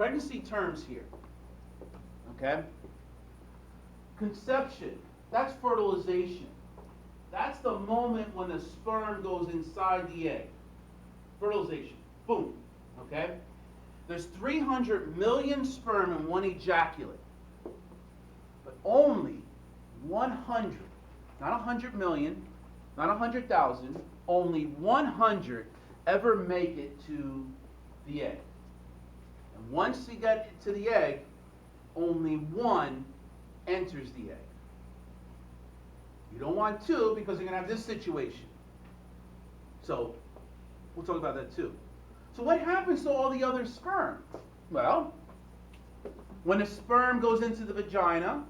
pregnancy terms here. Okay? Conception, that's fertilization. That's the moment when the sperm goes inside the egg. Fertilization. Boom. Okay? There's 300 million sperm in one ejaculate. But only 100, not 100 million, not 100,000, only 100 ever make it to the egg. And once you get to the egg, only one enters the egg. You don't want two because you're going to have this situation. So, we'll talk about that too. So what happens to all the other sperm? Well, when the sperm goes into the vagina,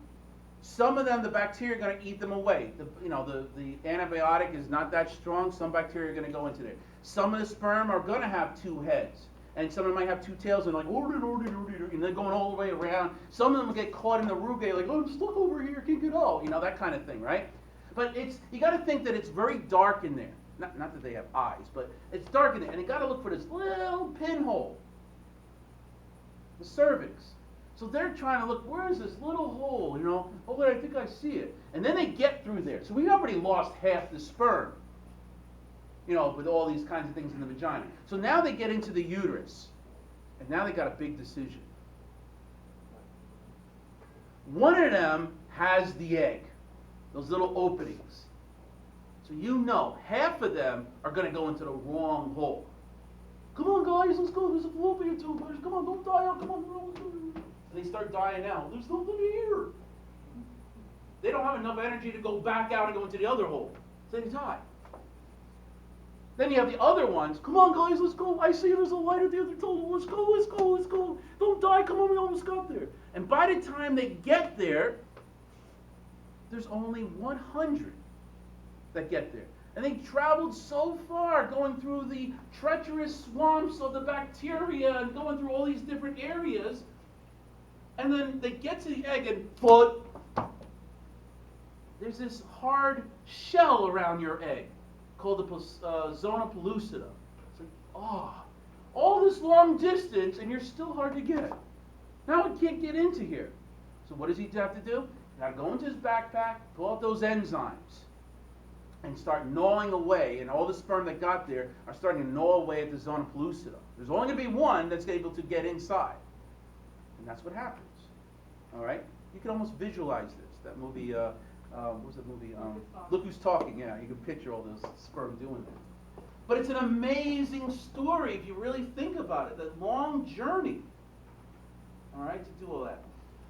some of them, the bacteria are going to eat them away. The antibiotic is not that strong. Some bacteria are going to go into there. Some of the sperm are going to have two heads. And some of them might have two tails and like, and they're going all the way around. Some of them will get caught in the rugae, like, oh, I'm stuck over here, can't get out. You know, that kind of thing, right? But you got to think that it's very dark in there. Not that they have eyes, but it's dark in there. And you got to look for this little pinhole, the cervix. So they're trying to look, where is this little hole, you know? Oh, wait, I think I see it. And then they get through there. So we already lost half the sperm, you know, with all these kinds of things in the vagina. So now they get into the uterus. And now they got a big decision. One of them has the egg, those little openings. So you know, half of them are going to go into the wrong hole. Come on, guys, let's go. There's a fallopian tube. Come on, don't die out. Come on. And they start dying out. There's nothing here. They don't have enough energy to go back out and go into the other hole. So they die. Then you have the other ones. Come on, guys, let's go. I see there's a light at the other tunnel. Let's go. Don't die. Come on, we almost got there. And by the time they get there, there's only 100 that get there. And they traveled so far, going through the treacherous swamps of the bacteria and going through all these different areas. And then they get to the egg and there's this hard shell around your egg called the zona pellucida. It's like, all this long distance and you're still hard to get. Now it can't get into here. So what does he have to do? He's got to go into his backpack, pull out those enzymes, and start gnawing away, and all the sperm that got there are starting to gnaw away at the zona pellucida. There's only going to be one that's able to get inside. And that's what happens. All right? You can almost visualize this. That movie, what was that movie? Look Who's Talking. Yeah, you can picture all those sperm doing that. But it's an amazing story if you really think about it. That long journey. All right, to do all that.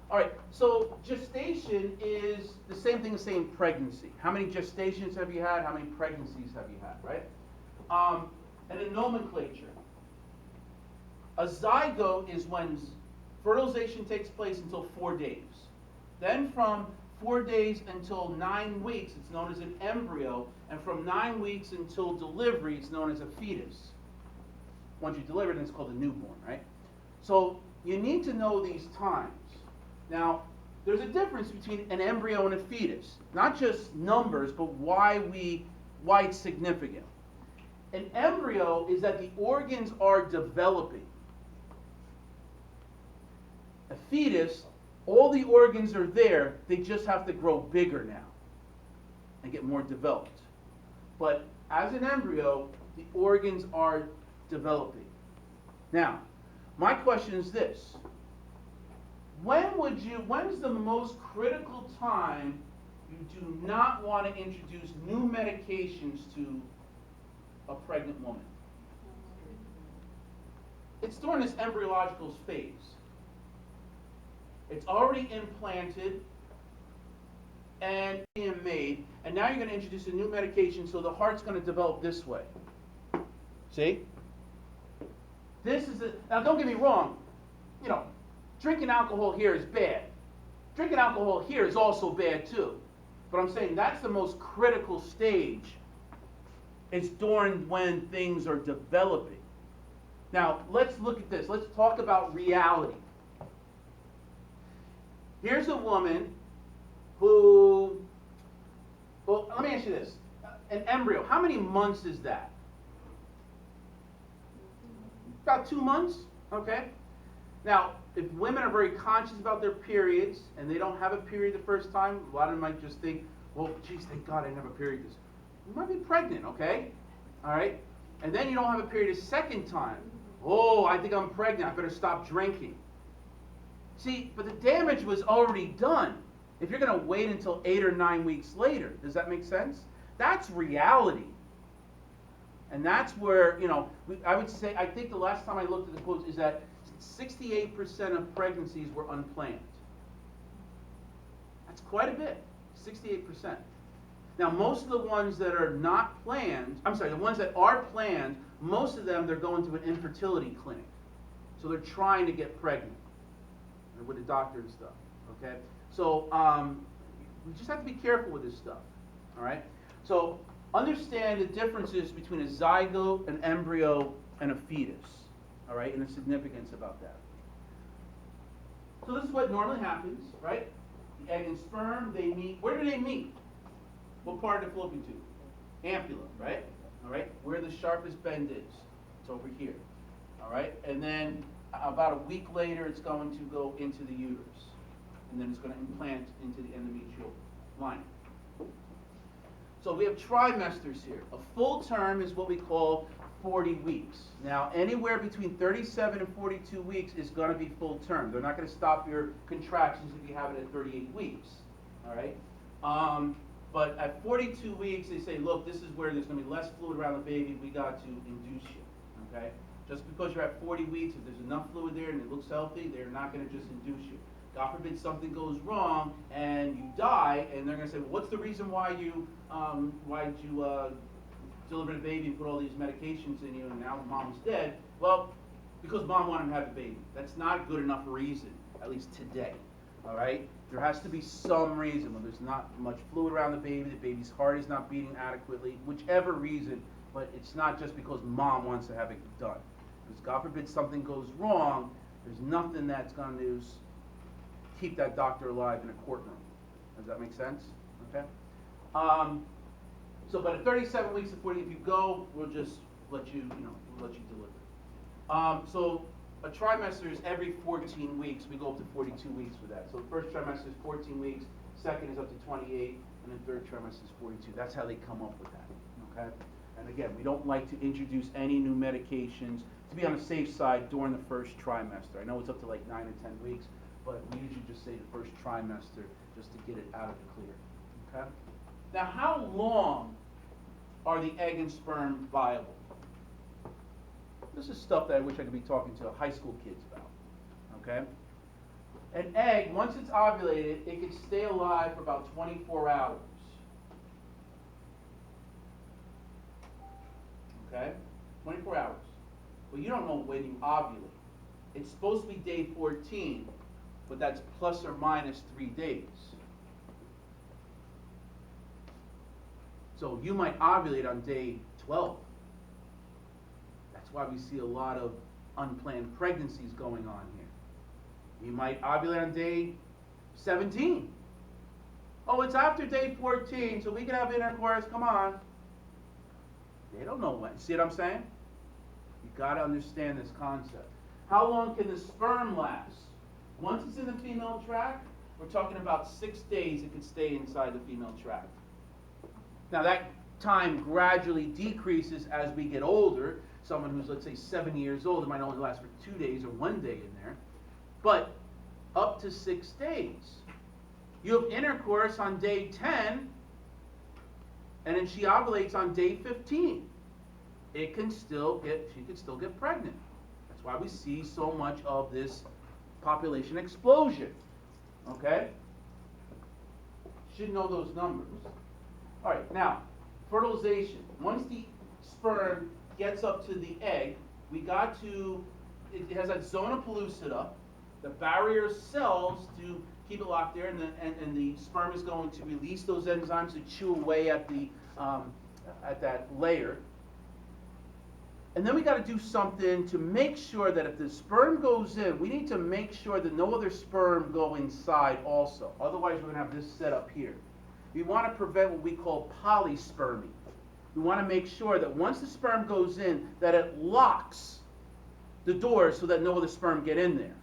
All right, so gestation is the same thing as saying pregnancy. How many gestations have you had? How many pregnancies have you had, right? And in nomenclature, a zygote is when fertilization takes place until 4 days. Then from 4 days until 9 weeks, it's known as an embryo. And from 9 weeks until delivery, it's known as a fetus. Once you deliver it, it's called a newborn, right? So you need to know these times. Now, there's a difference between an embryo and a fetus. Not just numbers, but why it's significant. An embryo is that the organs are developing. A fetus, all the organs are there, they just have to grow bigger now and get more developed. But as an embryo, the organs are developing. Now, my question is this. When's the most critical time you do not want to introduce new medications to a pregnant woman? It's during this embryological phase. It's already implanted and being made, and now you're going to introduce a new medication, so the heart's going to develop this way. See? Now don't get me wrong, drinking alcohol here is bad. Drinking alcohol here is also bad too. But I'm saying that's the most critical stage. It's during when things are developing. Now, let's look at this. Let's talk about reality. Here's a woman who, well, let me ask you this. An embryo, how many months is that? About 2 months, okay? Now, if women are very conscious about their periods and they don't have a period the first time, a lot of them might just think, well, geez, thank God I didn't have a period this. You might be pregnant, okay? All right? And then you don't have a period a second time. Oh, I think I'm pregnant. I better stop drinking. See, but the damage was already done. If you're going to wait until 8 or 9 weeks later, does that make sense? That's reality. And that's where, I would say, I think the last time I looked at the quotes is that 68% of pregnancies were unplanned. That's quite a bit, 68%. Now, most of the ones that are not planned, the ones that are planned, most of them, they're going to an infertility clinic. So they're trying to get pregnant with a doctor and stuff, okay? So we just have to be careful with this stuff, all right? So understand the differences between a zygote, an embryo, and a fetus, all right, and the significance about that. So this is what normally happens, right? The egg and sperm, they meet. Where do they meet? What part of the fallopian tube? Ampulla, right? All right, where the sharpest bend is. It's over here, all right? And then about a week later, it's going to go into the uterus. And then it's going to implant into the endometrial lining. So we have trimesters here. A full term is what we call 40 weeks. Now, anywhere between 37 and 42 weeks is going to be full term. They're not going to stop your contractions if you have it at 38 weeks. All right? But at 42 weeks, they say, look, this is where there's going to be less fluid around the baby. We got to induce you. Okay? Just because you're at 40 weeks, if there's enough fluid there and it looks healthy, they're not going to just induce you. God forbid something goes wrong and you die, and they're going to say, well, what's the reason why you delivered the baby and put all these medications in you and now mom's dead? Well, because mom wanted to have the baby. That's not a good enough reason, at least today. All right? There has to be some reason when there's not much fluid around the baby's heart is not beating adequately, whichever reason, but it's not just because mom wants to have it done. Because God forbid something goes wrong, there's nothing that's going to keep that doctor alive in a courtroom. Does that make sense? Okay. But at 37 weeks to 40, if you go, we'll just let you deliver. So a trimester is every 14 weeks. We go up to 42 weeks for that. So the first trimester is 14 weeks, second is up to 28, and then third trimester is 42. That's how they come up with that. Okay. And again, we don't like to introduce any new medications to be on the safe side during the first trimester. I know it's up to like 9 or 10 weeks. But we usually just say the first trimester just to get it out of the clear. Okay? Now, how long are the egg and sperm viable? This is stuff that I wish I could be talking to high school kids about. Okay? An egg, once it's ovulated, it can stay alive for about 24 hours. Okay? 24 hours. Well, you don't know when you ovulate. It's supposed to be day 14. But that's plus or minus 3 days. So you might ovulate on day 12. That's why we see a lot of unplanned pregnancies going on here. You might ovulate on day 17. Oh, it's after day 14, so we can have intercourse, come on. They don't know when. See what I'm saying? You've got to understand this concept. How long can the sperm last? Once it's in the female tract, we're talking about 6 days it could stay inside the female tract. Now that time gradually decreases as we get older. Someone who's, let's say, 7 years old, it might only last for 2 days or 1 day in there. But up to 6 days. You have intercourse on day 10, and then she ovulates on day 15. She can still get pregnant. That's why we see so much of this population explosion. Okay? Should know those numbers. All right, now, fertilization. Once the sperm gets up to the egg, it has that zona pellucida, the barrier cells to keep it locked there, and the sperm is going to release those enzymes to chew away at that layer. And then we got to do something to make sure that if the sperm goes in, we need to make sure that no other sperm go inside also. Otherwise, we're going to have this set up here. We want to prevent what we call polyspermy. We want to make sure that once the sperm goes in, that it locks the doors so that no other sperm get in there.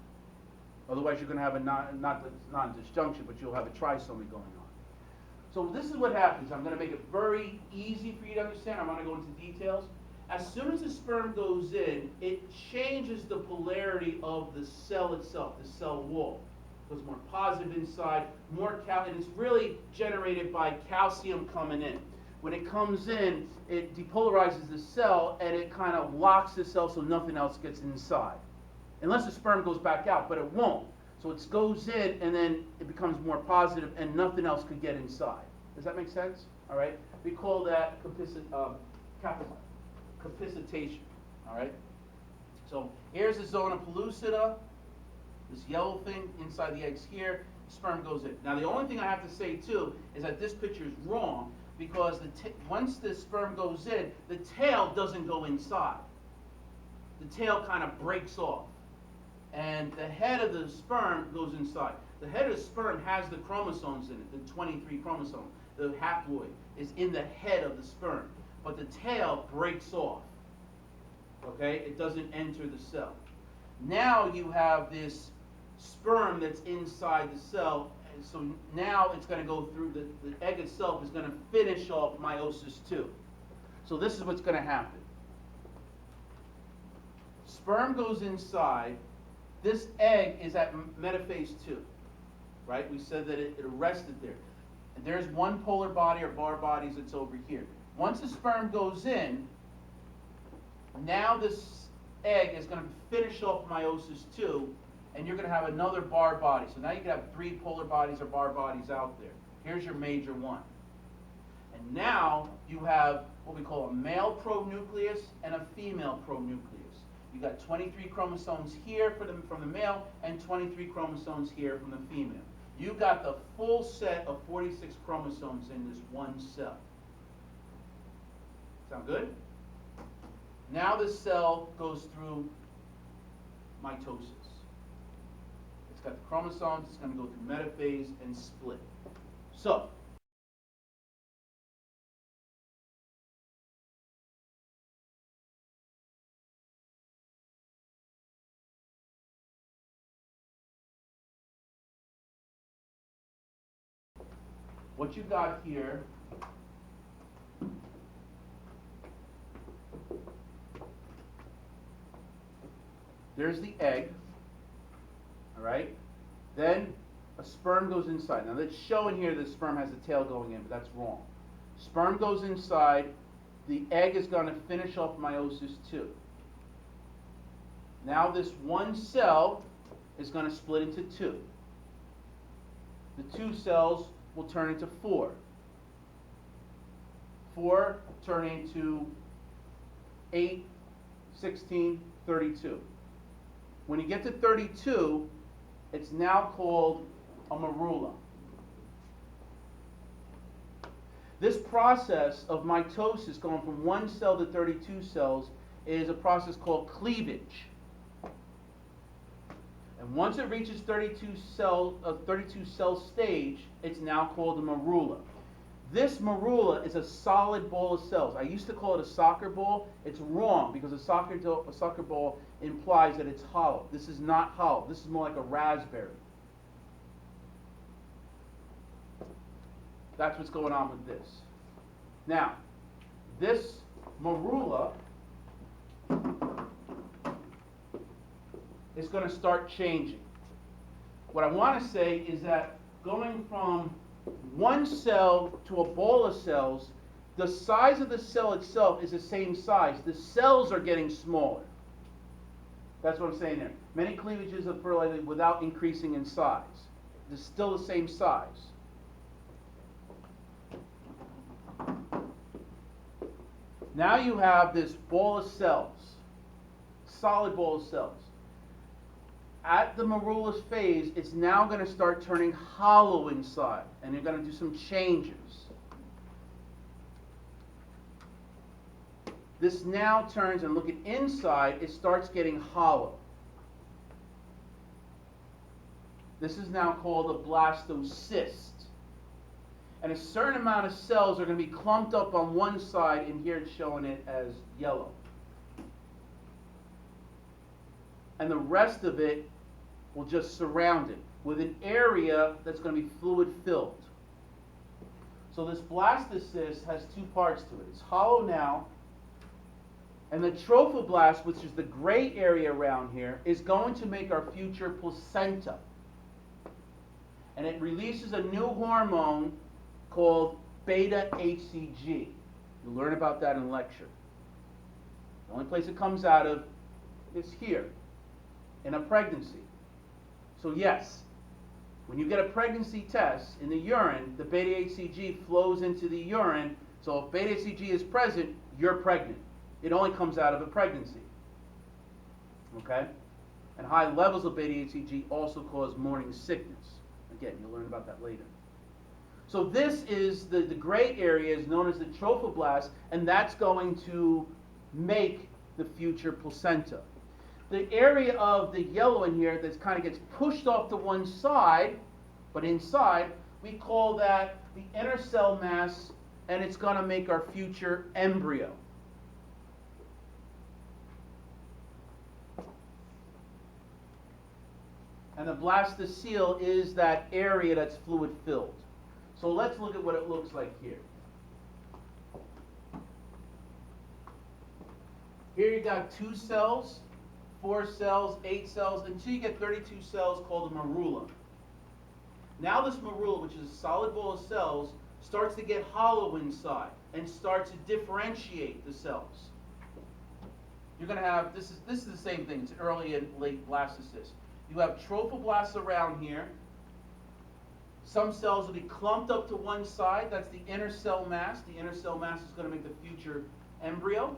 Otherwise, you're going to have a non-disjunction, but you'll have a trisomy going on. So this is what happens. I'm going to make it very easy for you to understand. I'm going to go into details. As soon as the sperm goes in, it changes the polarity of the cell itself, the cell wall. It goes more positive inside, more calcium, and it's really generated by calcium coming in. When it comes in, it depolarizes the cell, and it kind of locks the cell so nothing else gets inside. Unless the sperm goes back out, but it won't. So it goes in, and then it becomes more positive, and nothing else could get inside. Does that make sense? All right? We call that capacitation. All right? So here's the zona pellucida, this yellow thing inside the eggs here. The sperm goes in. Now, the only thing I have to say, too, is that this picture is wrong because once the sperm goes in, the tail doesn't go inside. The tail kind of breaks off. And the head of the sperm goes inside. The head of the sperm has the chromosomes in it, the 23 chromosomes. The haploid is in the head of the sperm. But the tail breaks off. Okay? It doesn't enter the cell. Now you have this sperm that's inside the cell. And so now it's going to go through, the egg itself is going to finish off meiosis II. So this is what's going to happen. Sperm goes inside. This egg is at metaphase 2, right? We said that it arrested there. And there's one polar body or bar bodies that's over here. Once the sperm goes in, now this egg is going to finish off meiosis II, and you're going to have another bar body. So now you can have 3 polar bodies or bar bodies out there. Here's your major one. And now you have what we call a male pronucleus and a female pronucleus. You got 23 chromosomes here from the male and 23 chromosomes here from the female. You got the full set of 46 chromosomes in this one cell. Sound good? Now the cell goes through mitosis. It's got the chromosomes, it's going to go through metaphase and split. So, what you got here there's the egg, all right? Then a sperm goes inside. Now that's showing here the sperm has a tail going in, but that's wrong. Sperm goes inside, the egg is going to finish off meiosis II. Now this one cell is going to split into 2. The 2 cells will turn into 4. 4 turning into 8, 16, 32. When you get to 32, it's now called a morula. This process of mitosis going from 1 cell to 32 cells is a process called cleavage. And once it reaches 32 cell stage, it's now called a morula. This morula is a solid ball of cells. I used to call it a soccer ball. It's wrong because a soccer ball implies that it's hollow. This is not hollow. This is more like a raspberry. That's what's going on with this. Now, this morula is going to start changing. What I want to say is that going from 1 cell to a ball of cells, the size of the cell itself is the same size. The cells are getting smaller. That's what I'm saying there. Many cleavages of fertilization without increasing in size. It's still the same size. Now you have this ball of cells, solid ball of cells. At the morula's phase, it's now going to start turning hollow inside, and you're going to do some changes. This now turns, and look at inside, it starts getting hollow. This is now called a blastocyst. And a certain amount of cells are going to be clumped up on one side, and here it's showing it as yellow. And the rest of it will just surround it with an area that's going to be fluid filled. So this blastocyst has two parts to it. It's hollow now, and the trophoblast, which is the gray area around here, is going to make our future placenta. And it releases a new hormone called beta-HCG. You'll learn about that in lecture. The only place it comes out of is here, in a pregnancy. So yes, when you get a pregnancy test in the urine, the beta-HCG flows into the urine. So if beta-HCG is present, you're pregnant. It only comes out of a pregnancy. Okay? And high levels of beta-HCG also cause morning sickness. Again, you'll learn about that later. So this is the gray area is known as the trophoblast, and that's going to make the future placenta. The area of the yellow in here that kind of gets pushed off to one side, but inside, we call that the inner cell mass, and it's going to make our future embryo. And the blastocele is that area that's fluid filled. So let's look at what it looks like here. Here you got 2 cells, 4 cells, 8 cells, until you get 32 cells called a morula. Now this morula, which is a solid ball of cells, starts to get hollow inside and starts to differentiate the cells. You're going to have, this is the same thing, it's early and late blastocyst. You have trophoblasts around here. Some cells will be clumped up to one side. That's the inner cell mass. The inner cell mass is going to make the future embryo.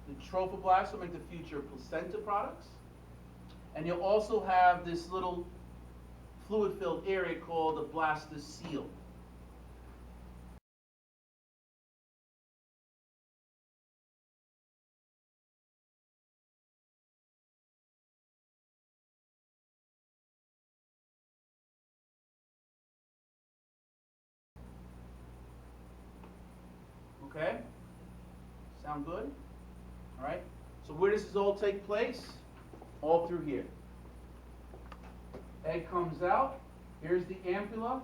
The trophoblasts will make the future placenta products. And you'll also have this little fluid-filled area called the blastocele. Okay? Sound good? All right? So where does this all take place? All through here. Egg comes out. Here's the ampulla.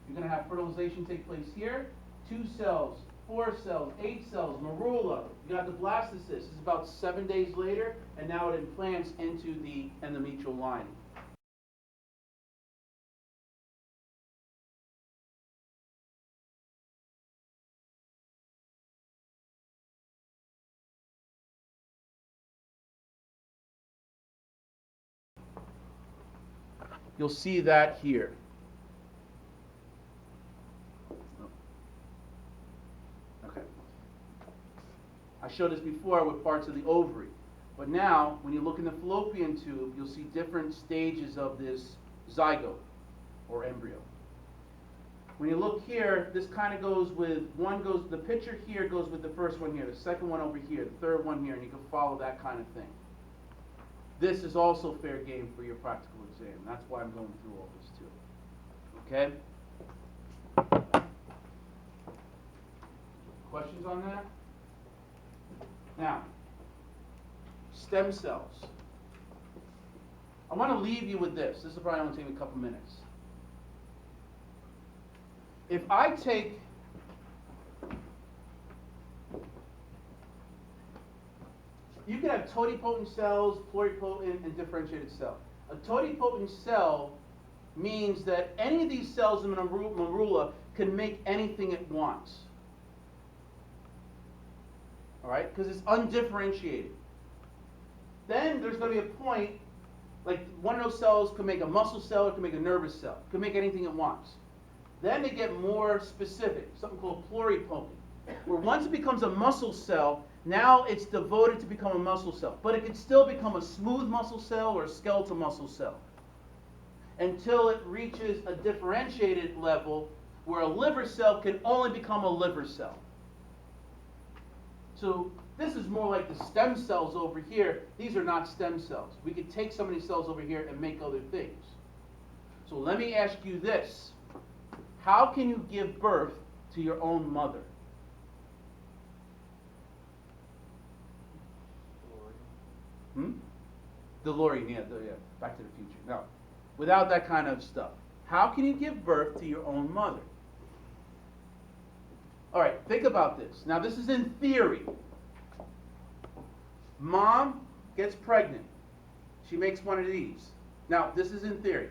You're going to have fertilization take place here. 2 cells, 4 cells, 8 cells, morula. You got the blastocyst. This is about 7 days later, and now it implants into the endometrial lining. You'll see that here. Okay. I showed this before with parts of the ovary. But now, when you look in the fallopian tube, you'll see different stages of this zygote, or embryo. When you look here, this kind of goes with, the picture here goes with the first one here, the second one over here, the third one here, and you can follow that kind of thing. This is also fair game for your practical exam. That's why I'm going through all this too. Okay? Questions on that? Now, stem cells. I want to leave you with this. This will probably only take me a couple minutes. If I take you can have totipotent cells, pluripotent, and differentiated cell. A totipotent cell means that any of these cells in the morula can make anything it wants. All right? Because it's undifferentiated. Then there's going to be a point, like one of those cells could make a muscle cell, it could make a nervous cell. It could make anything it wants. Then they get more specific, something called pluripotent, where once it becomes a muscle cell, now it's devoted to become a muscle cell. But it can still become a smooth muscle cell or a skeletal muscle cell until it reaches a differentiated level where a liver cell can only become a liver cell. So this is more like the stem cells over here. These are not stem cells. We could take some of these cells over here and make other things. So let me ask you this. How can you give birth to your own mother? DeLorean, yeah, Back to the Future. No, without that kind of stuff. How can you give birth to your own mother? All right, think about this. Now, this is in theory. Mom gets pregnant. She makes one of these. Now, this is in theory.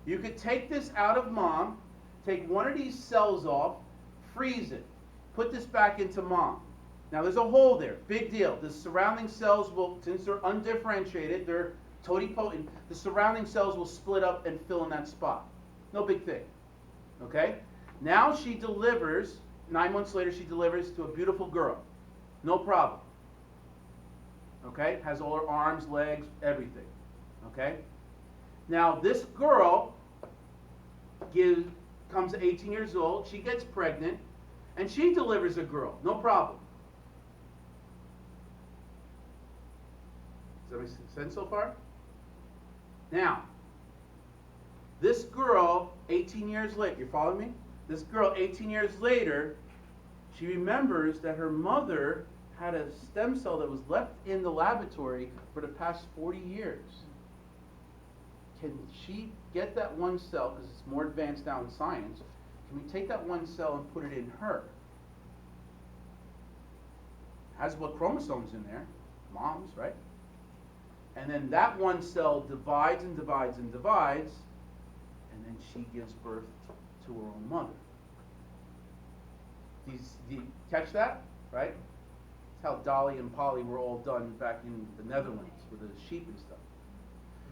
You could take this out of mom, take one of these cells off, freeze it, put this back into mom. Now, there's a hole there. Big deal. The surrounding cells will, since they're undifferentiated, they're totipotent, the surrounding cells will split up and fill in that spot. No big thing. Okay? Now she delivers, 9 months later she delivers to a beautiful girl. No problem. Okay? Has all her arms, legs, everything. Okay? Now this girl comes 18 years old, she gets pregnant, and she delivers a girl. No problem. Does that make sense so far? Now, this girl, 18 years later, you follow me? This girl, 18 years later, she remembers that her mother had a stem cell that was left in the laboratory for the past 40 years. Can she get that one cell, because it's more advanced now in science, can we take that one cell and put it in her? Has what chromosomes in there? Mom's, right? And then that one cell divides and divides and divides, and then she gives birth to her own mother. Do you catch that? Right? That's how Dolly and Polly were all done back in the Netherlands with the sheep and stuff.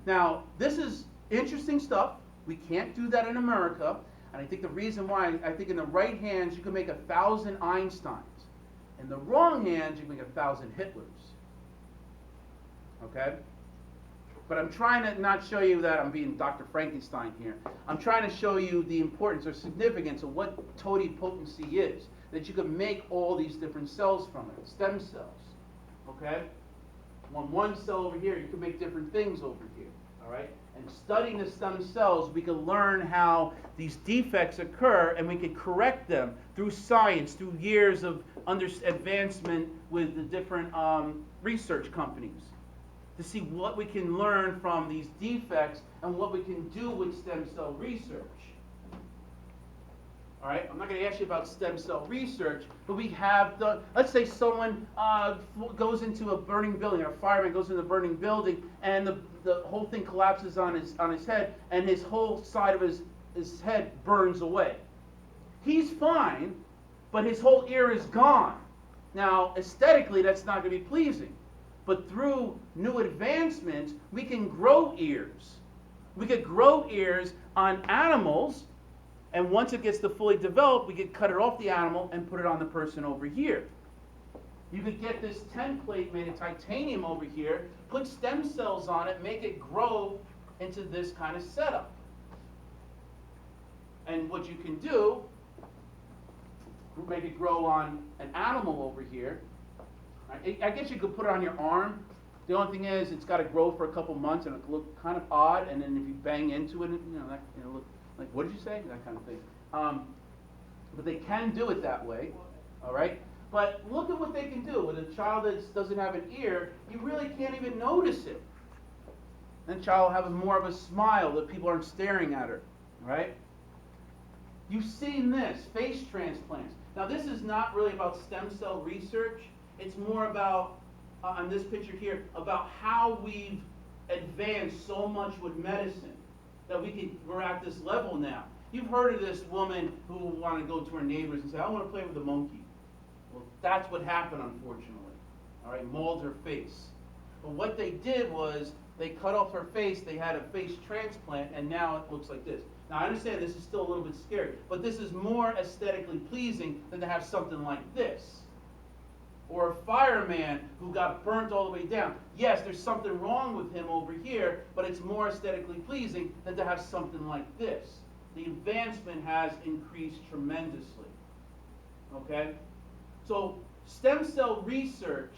Now, this is interesting stuff. We can't do that in America. And I think the reason why, I think in the right hands you can make 1,000 Einsteins. In the wrong hands you can make 1,000 Hitlers. Okay? But I'm trying to not show you that I'm being Dr. Frankenstein here. I'm trying to show you the importance or significance of what totipotency is. That you can make all these different cells from it, stem cells. Okay? One cell over here, you can make different things over here. All right? And studying the stem cells, we can learn how these defects occur, and we can correct them through science, through years of advancement with the different research companies, to see what we can learn from these defects and what we can do with stem cell research. All right, I'm not going to ask you about stem cell research, but we have done, let's say someone goes into a burning building, or a fireman goes into a burning building, and the whole thing collapses on his head, and his whole side of his head burns away. He's fine, but his whole ear is gone. Now, aesthetically, that's not going to be pleasing. But through new advancements, we can grow ears. We could grow ears on animals, and once it gets to fully developed, we could cut it off the animal and put it on the person over here. You could get this template made of titanium over here, put stem cells on it, make it grow into this kind of setup. And what you can do, make it grow on an animal over here. I guess you could put it on your arm. The only thing is, it's got to grow for a couple months, and it'll look kind of odd. And then if you bang into it, it'll look like, what did you say? That kind of thing. But they can do it that way, all right? But look at what they can do. With a child that doesn't have an ear, you really can't even notice it. And the child will have more of a smile that people aren't staring at her, right? You've seen this, face transplants. Now, this is not really about stem cell research. It's more about, on this picture here, about how we've advanced so much with medicine that we're at this level now. You've heard of this woman who wanted to go to her neighbors and say, I want to play with a monkey. Well, that's what happened, unfortunately. All right, mauled her face. But what they did was they cut off her face, they had a face transplant, and now it looks like this. Now, I understand this is still a little bit scary, but this is more aesthetically pleasing than to have something like this. Or a fireman who got burnt all the way down. Yes, there's something wrong with him over here, but it's more aesthetically pleasing than to have something like this. The advancement has increased tremendously. Okay? So, stem cell research,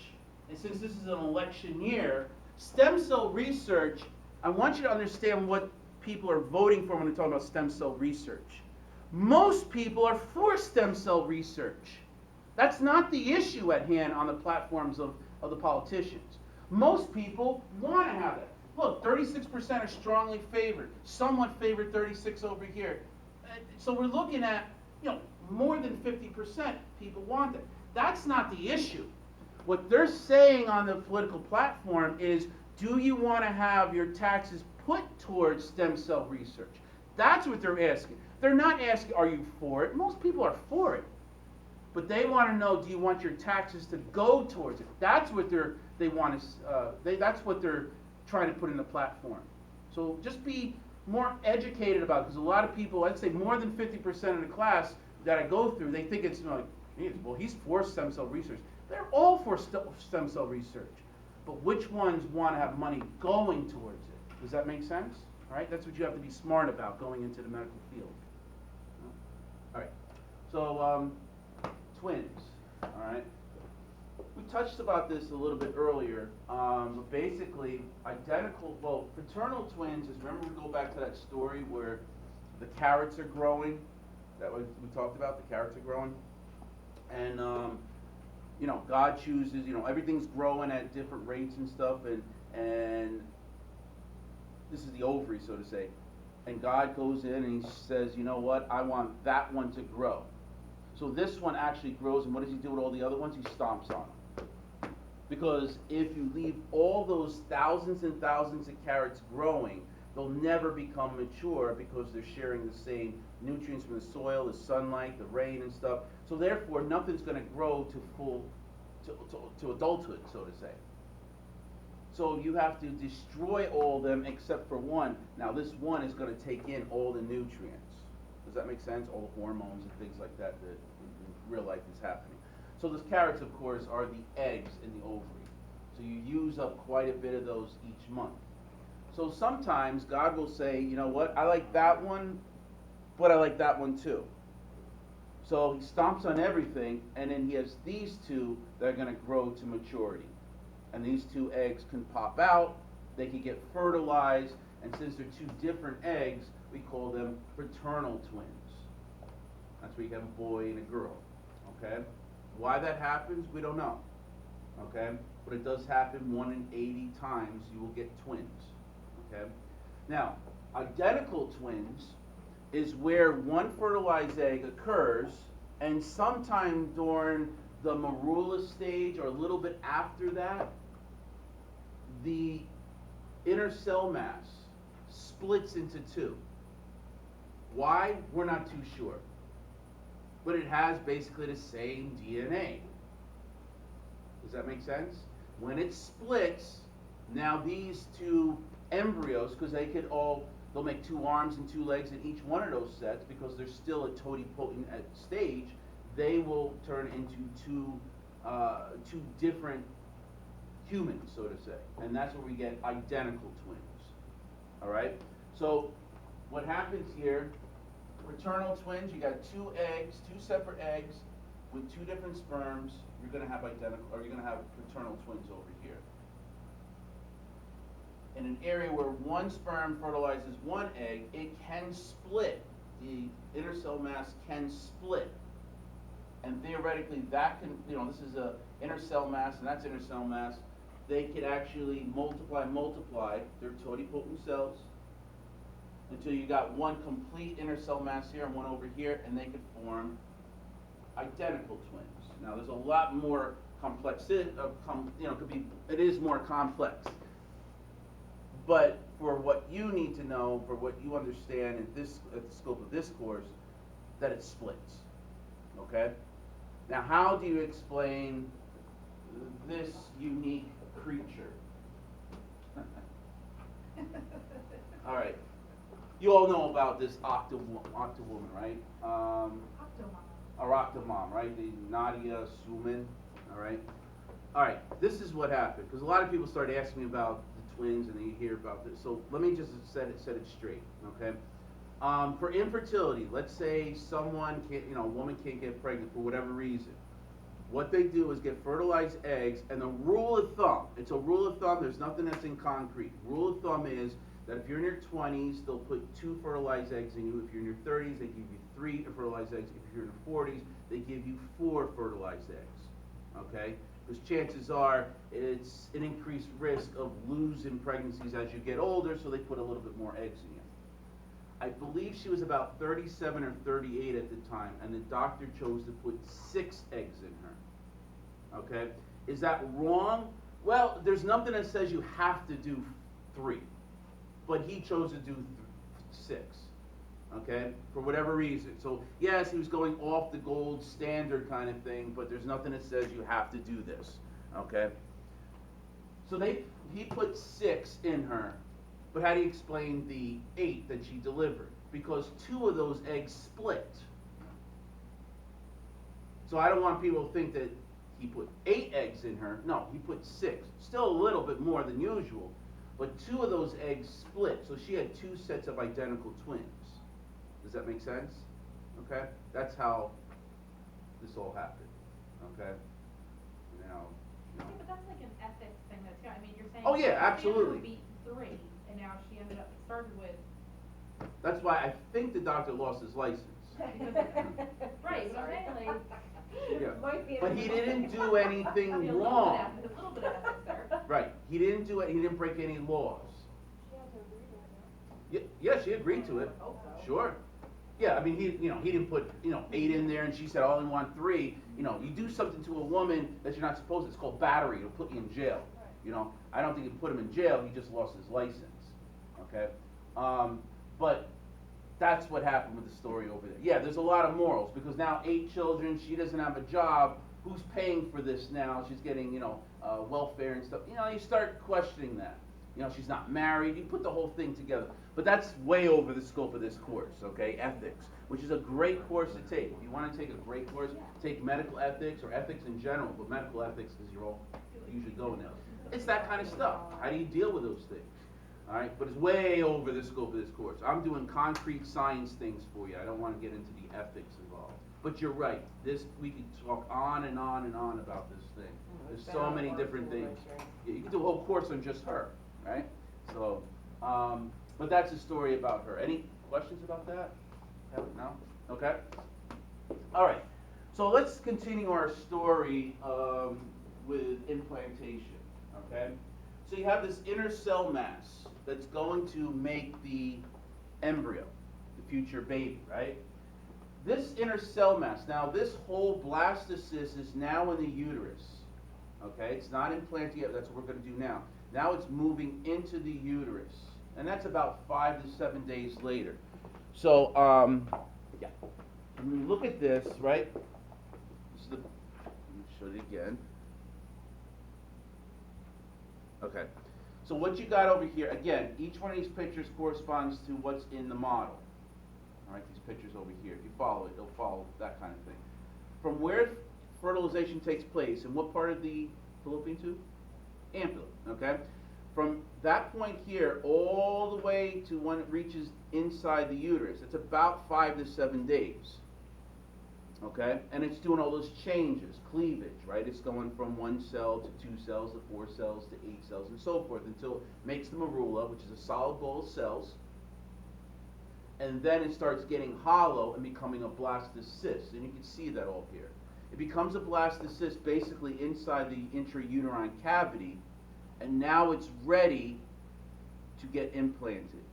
and since this is an election year, stem cell research, I want you to understand what people are voting for when they're talking about stem cell research. Most people are for stem cell research. That's not the issue at hand on the platforms of the politicians. Most people want to have it. look, 36% are strongly favored, somewhat favored 36 over here. So we're looking at, more than 50% people want it. That's not the issue. What they're saying on the political platform is, do you want to have your taxes put towards stem cell research? That's what they're asking. They're not asking, are you for it? Most people are for it. But they want to know, do you want your taxes to go towards it? That's what that's what they're trying to put in the platform. So just be more educated about it, because a lot of people, I'd say more than 50% of the class that I go through, they think it's like, well, he's for stem cell research. They're all for stem cell research. But which ones want to have money going towards it? Does that make sense? All right, that's what you have to be smart about going into the medical field. All right, so twins, all right? We touched about this a little bit earlier, but basically fraternal twins is, remember we go back to that story where the carrots are growing, that we talked about, the carrots are growing, and God chooses, everything's growing at different rates and stuff, and this is the ovary, so to say, and God goes in and he says, you know what, I want that one to grow. So this one actually grows, and what does he do with all the other ones? He stomps on them. Because if you leave all those thousands and thousands of carrots growing, they'll never become mature because they're sharing the same nutrients from the soil, the sunlight, the rain and stuff. So therefore, nothing's going to grow to adulthood, so to say. So you have to destroy all of them except for one. Now this one is going to take in all the nutrients. Does that make sense? All the hormones and things like that in real life is happening. So those carrots, of course, are the eggs in the ovary. So you use up quite a bit of those each month. So sometimes God will say, you know what, I like that one, but I like that one too. So he stomps on everything, and then he has these two that are going to grow to maturity. And these two eggs can pop out, they can get fertilized, and since they're two different eggs, we call them fraternal twins. That's where you have a boy and a girl, okay? Why that happens, we don't know, okay? But it does happen 1 in 80 times you will get twins, okay? Now, identical twins is where one fertilized egg occurs, and sometime during the Morula stage or a little bit after that, the inner cell mass splits into two. Why? We're not too sure. But it has basically the same DNA. Does that make sense? When it splits, now these two embryos, because they'll make 2 arms and 2 legs in each one of those sets, because they're still at totipotent stage, they will turn into two different humans, so to say. And that's where we get identical twins. All right? So what happens here, fraternal twins, you got 2 eggs, 2 separate eggs with 2 different sperms. You're going to have fraternal twins over here. In an area where one sperm fertilizes one egg, it can split. The inner cell mass can split. And theoretically, that can, this is a inner cell mass, and that's inner cell mass. They could actually multiply. They're totipotent cells until you got one complete inner cell mass here and one over here, and they could form identical twins. Now, there's a lot more complex. It is more complex. But for what you need to know, for what you understand at the scope of this course, that it splits. Okay? Now, how do you explain this unique creature? All right. You all know about this octowoman, right? Or octomom, right? The Nadia Suman, all right? All right, this is what happened, because a lot of people start asking me about the twins, and they hear about this. So let me just set it straight, okay? For infertility, let's say someone can't, a woman can't get pregnant for whatever reason. What they do is get fertilized eggs, and the rule of thumb, it's a rule of thumb, there's nothing that's in concrete. Rule of thumb is that if you're in your 20s, they'll put 2 fertilized eggs in you. If you're in your 30s, they give you 3 fertilized eggs. If you're in your 40s, they give you 4 fertilized eggs, okay? because chances are it's an increased risk of losing pregnancies as you get older, so they put a little bit more eggs in you. I believe she was about 37 or 38 at the time, and the doctor chose to put 6 eggs in her. Okay? Is that wrong? Well, there's nothing that says you have to do 3, but he chose to do 6. Okay? For whatever reason. So, yes, he was going off the gold standard kind of thing, but there's nothing that says you have to do this. Okay? So he put 6 in her, but how do you explain the 8 that she delivered? Because 2 of those eggs split. So I don't want people to think that he put 8 eggs in her. No, he put 6. Still a little bit more than usual, but 2 of those eggs split. So she had 2 sets of identical twins. Does that make sense? Okay? That's how this all happened. Okay? Now, Yeah, but that's like an ethics thing though too. I mean, you're saying. Oh, yeah, absolutely. She beat 3, and now she ended up started with. that's why I think the doctor lost his license. Right, but I'm saying like. Yeah. But he didn't do anything wrong. A little bit of ethics there. Right. He didn't do it. He didn't break any laws. She had to agree to it, Yeah, she agreed to it. I hope so. Sure. Yeah, I mean, he didn't put, 8 in there, and she said, I only want 3. You do something to a woman that you're not supposed to. It's called battery. It'll put you in jail. I don't think it put him in jail. He just lost his license. Okay? But that's what happened with the story over there. Yeah, there's a lot of morals, because now 8 children, she doesn't have a job. Who's paying for this now? She's getting, welfare and stuff. You start questioning that. She's not married. You put the whole thing together. But that's way over the scope of this course, okay? Ethics, which is a great course to take. If you want to take a great course, take medical ethics or ethics in general, but medical ethics because you're all usually going there. It's that kind of stuff. How do you deal with those things? All right? But it's way over the scope of this course. I'm doing concrete science things for you. I don't want to get into the ethics involved. But you're right. We could talk on and on and on about this thing. There's so many different things. Yeah, you can do a whole course on just her, right? So, but that's a story about her. Any questions about that? No? Okay. All right. So let's continue our story with implantation. Okay. So you have this inner cell mass that's going to make the embryo, the future baby, right? This inner cell mass, now this whole blastocyst is now in the uterus. Okay, it's not implanted yet. That's what we're going to do now. Now it's moving into the uterus, and that's about 5 to 7 days later. So, yeah, when we look at this, right? This is let me show it again. Okay, so what you got over here, again, each one of these pictures corresponds to what's in the model. All right, these pictures over here. If you follow it, it'll follow that kind of thing. From where fertilization takes place, in what part of the fallopian tube? Ampulla, okay? From that point here all the way to when it reaches inside the uterus, it's about 5 to 7 days, okay? And it's doing all those changes, cleavage, right? It's going from 1 cell to 2 cells to 4 cells to 8 cells and so forth until it makes the morula, which is a solid ball of cells. And then it starts getting hollow and becoming a blastocyst, and you can see that all here. It becomes a blastocyst basically inside the intrauterine cavity, and now it's ready to get implanted.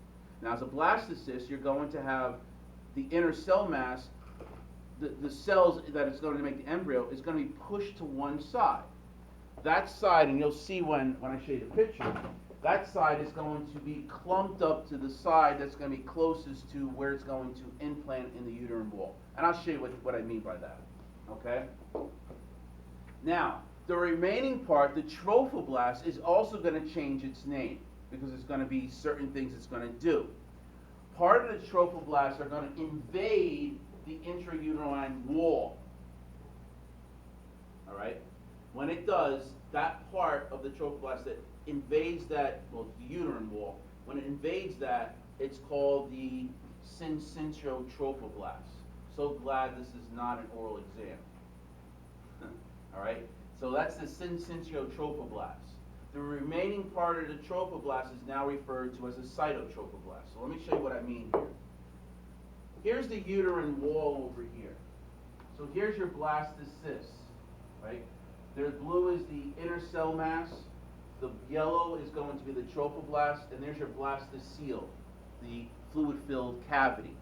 Now, as a blastocyst, you're going to have the inner cell mass, the cells that it's going to make the embryo is going to be pushed to one side. That side, and you'll see when I show you the picture, that side is going to be clumped up to the side that's going to be closest to where it's going to implant in the uterine wall. And I'll show you what I mean by that. Okay? Now, the remaining part, the trophoblast, is also going to change its name because it's going to be certain things it's going to do. Part of the trophoblasts are going to invade the intrauterine wall. All right? When it does, that part of the trophoblast that invades that, well, the uterine wall, when it invades that, it's called the syncytial trophoblast. So glad this is not an oral exam. All right? So that's the syncytial trophoblast. The remaining part of the trophoblast is now referred to as a cytotrophoblast. So let me show you what I mean here. Here's the uterine wall over here. So here's your blastocyst, right? The blue is the inner cell mass. The yellow is going to be the trophoblast, and there's your blastocyst, the fluid-filled cavity.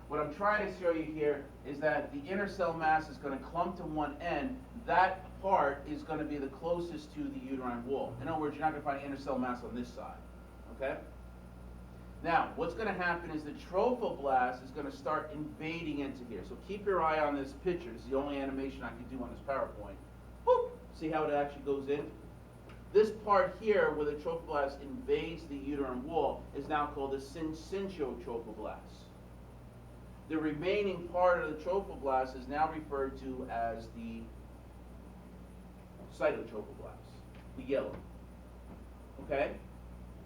What I'm trying to show you here is that the inner cell mass is going to clump to one end. That part is going to be the closest to the uterine wall. In other words, you're not going to find inner cell mass on this side. Okay? Now, what's going to happen is the trophoblast is going to start invading into here. So keep your eye on this picture. This is the only animation I can do on this PowerPoint. Whoop! See how it actually goes in? This part here, where the trophoblast invades the uterine wall, is now called the syncytotrophoblast. The remaining part of the trophoblast is now referred to as the cytotrophoblast, the yellow. Okay?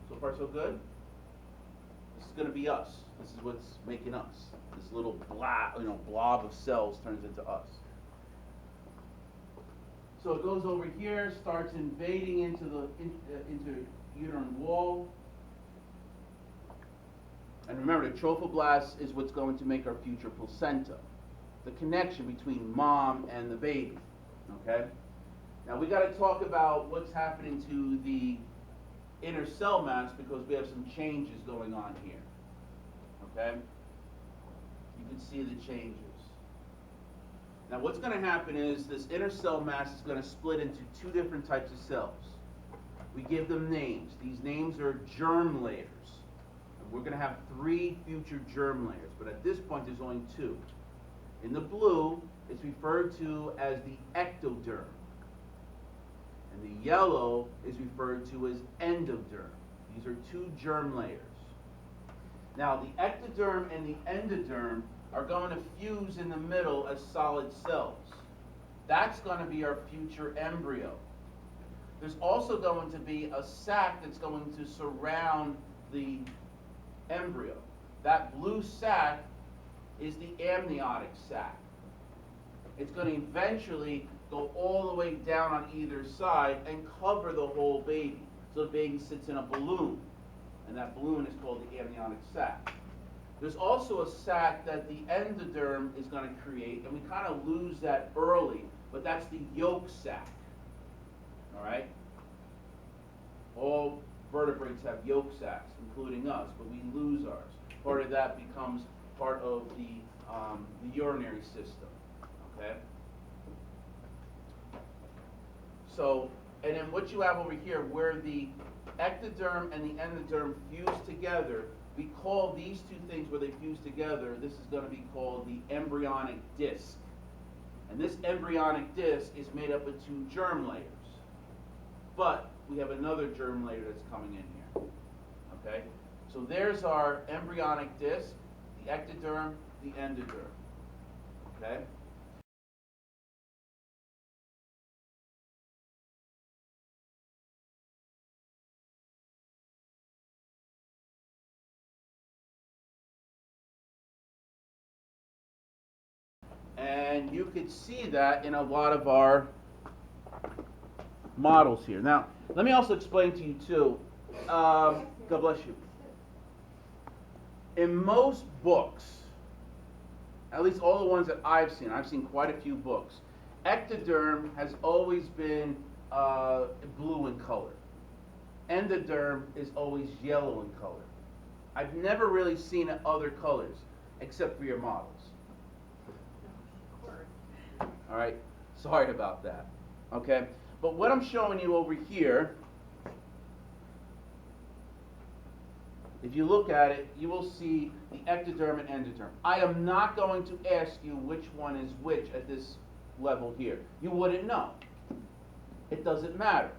So far so good? This is going to be us. This is what's making us. This little blob of cells turns into us. So it goes over here, starts invading into the uterine wall. And remember, the trophoblast is what's going to make our future placenta, the connection between mom and the baby. Okay? Now we got to talk about what's happening to the inner cell mass because we have some changes going on here. Okay? You can see the changes. Now what's going to happen is this inner cell mass is going to split into two different types of cells. We give them names. These names are germ layers. And we're going to have 3 future germ layers, but at this point there's only 2. In the blue, it's referred to as the ectoderm. And the yellow is referred to as endoderm. These are 2 germ layers. Now the ectoderm and the endoderm are going to fuse in the middle as solid cells. That's going to be our future embryo. There's also going to be a sac that's going to surround the embryo. That blue sac is the amniotic sac. It's going to eventually go all the way down on either side and cover the whole baby. So the baby sits in a balloon, and that balloon is called the amniotic sac. There's also a sac that the endoderm is going to create, and we kind of lose that early, but that's the yolk sac. All right? All vertebrates have yolk sacs, including us, but we lose ours. Part of that becomes part of the urinary system. Okay? So, and then what you have over here, where the ectoderm and the endoderm fuse together, we call these 2 things where they fuse together, this is going to be called the embryonic disc. And this embryonic disc is made up of 2 germ layers. But we have another germ layer that's coming in here. Okay? So there's our embryonic disc, the ectoderm, the endoderm. Okay? And you could see that in a lot of our models here. Now, let me also explain to you too. God bless you. In most books, at least all the ones that I've seen quite a few books, ectoderm has always been blue in color. Endoderm is always yellow in color. I've never really seen other colors, except for your models. All right, sorry about that. Okay, but what I'm showing you over here, if you look at it, you will see the ectoderm and endoderm. I am not going to ask you which one is which at this level here. You wouldn't know. It doesn't matter.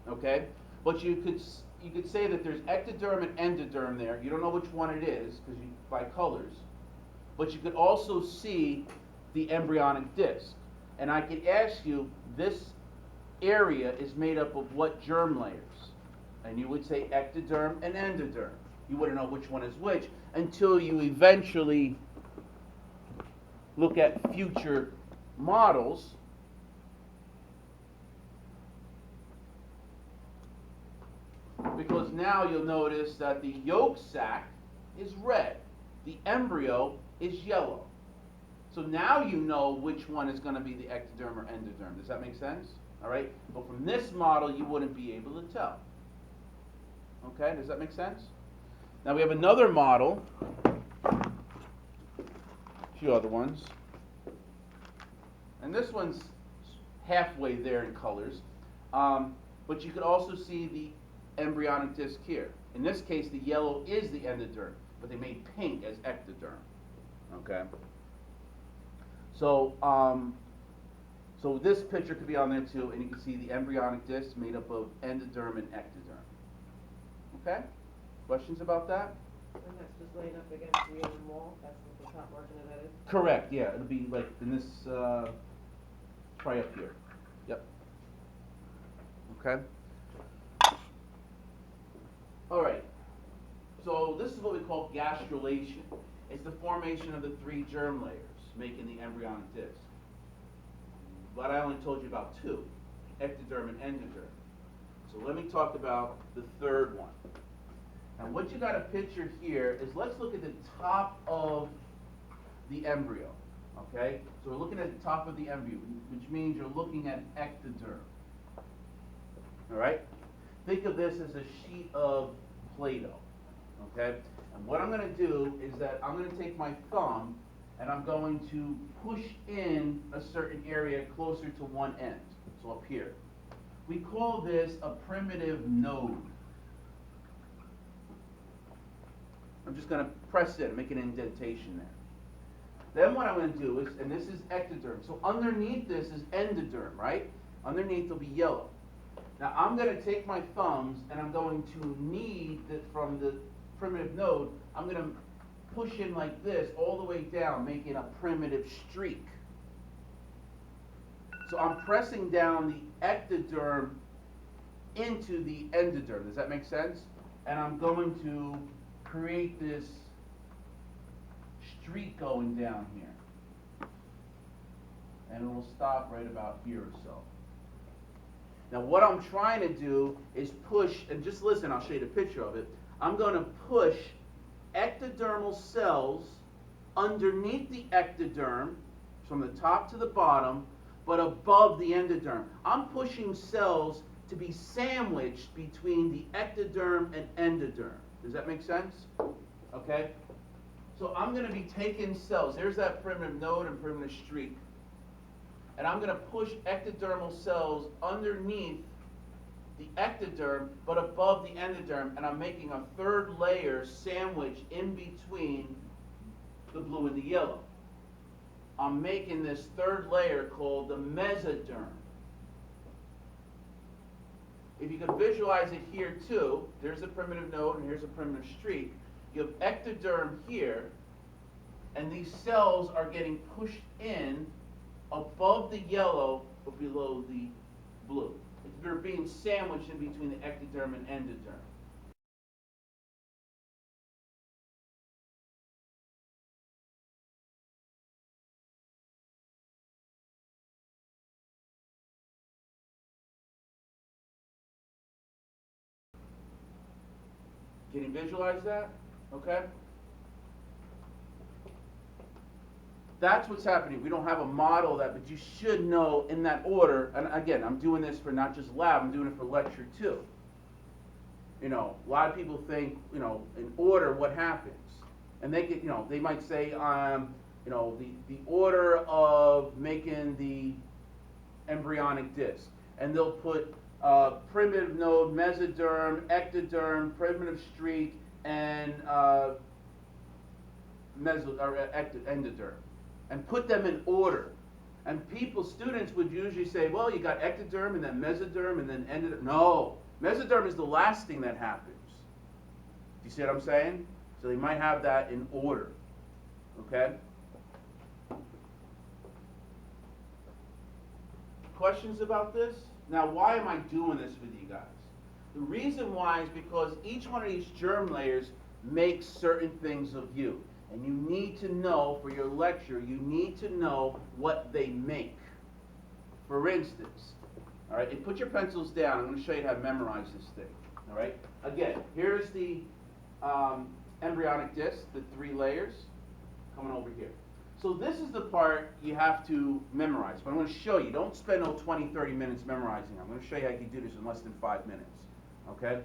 Okay, but you could say that there's ectoderm and endoderm there. You don't know which one it is because by colors, but you could also see the embryonic disc. And I could ask you, this area is made up of what germ layers? And you would say ectoderm and endoderm. You wouldn't know which one is which until you eventually look at future models. Because now you'll notice that the yolk sac is red. The embryo is yellow. So now you know which one is going to be the ectoderm or endoderm. Does that make sense? All right? But from this model, you wouldn't be able to tell. Okay, does that make sense? Now we have another model, a few other ones. And this one's halfway there in colors. But you could also see the embryonic disc here. In this case, the yellow is the endoderm, but they made pink as ectoderm. Okay? So, so this picture could be on there too, and you can see the embryonic disc made up of endoderm and ectoderm. Okay? Questions about that? And that's just laying up against the inner wall, that's what the top margin of that is? Correct, yeah. It'll be like in this, try up here. Yep. Okay? All right. So this is what we call gastrulation. It's the formation of the 3 germ layers, making the embryonic disc. But I only told you about 2, ectoderm and endoderm. So let me talk about the third one. Now what you got to picture here is, let's look at the top of the embryo. Okay? So we're looking at the top of the embryo, which means you're looking at ectoderm. All right? Think of this as a sheet of Play-Doh. Okay? And what I'm going to do is that I'm going to take my thumb and I'm going to push in a certain area closer to one end. So up here. We call this a primitive node. I'm just going to press in, make an indentation there. Then what I'm going to do is, and this is ectoderm, so underneath this is endoderm, right? Underneath will be yellow. Now I'm going to take my thumbs and I'm going to knead from the primitive node, I'm going to push in like this all the way down, making a primitive streak. So I'm pressing down the ectoderm into the endoderm. Does that make sense? And I'm going to create this streak going down here. And it will stop right about here or so. Now what I'm trying to do is push, and just listen, I'll show you the picture of it. I'm going to push ectodermal cells underneath the ectoderm from the top to the bottom, but above the endoderm. I'm pushing cells to be sandwiched between the ectoderm and endoderm. Does that make sense? Okay? So I'm going to be taking cells. There's that primitive node and primitive streak. And I'm going to push ectodermal cells underneath the ectoderm, but above the endoderm, and I'm making a third layer sandwiched in between the blue and the yellow. I'm making this third layer called the mesoderm. If you could visualize it here too, there's a primitive node and here's a primitive streak. You have ectoderm here, and these cells are getting pushed in above the yellow but below the blue. They're being sandwiched in between the ectoderm and endoderm. Can you visualize that? Okay? That's what's happening. We don't have a model of that, but you should know in that order. And again, I'm doing this for not just lab, I'm doing it for lecture too. You know, a lot of people think, you know, in order what happens. And they get, you know, they might say, you know, the order of making the embryonic disc. And they'll put primitive node, mesoderm, ectoderm, primitive streak, and endoderm. And put them in order. And students would usually say, well, you got ectoderm and then mesoderm and then endoderm. No, mesoderm is the last thing that happens. Do you see what I'm saying? So they might have that in order. Okay? Questions about this? Now, why am I doing this with you guys? The reason why is because each one of these germ layers makes certain things of you. And you need to know, for your lecture, you need to know what they make. For instance, all right, and put your pencils down. I'm going to show you how to memorize this thing. All right? Again, here's the embryonic disc, the 3 layers, coming over here. So this is the part you have to memorize. But I'm going to show you. Don't spend 20, 30 minutes memorizing. I'm going to show you how you can do this in less than 5 minutes. Okay?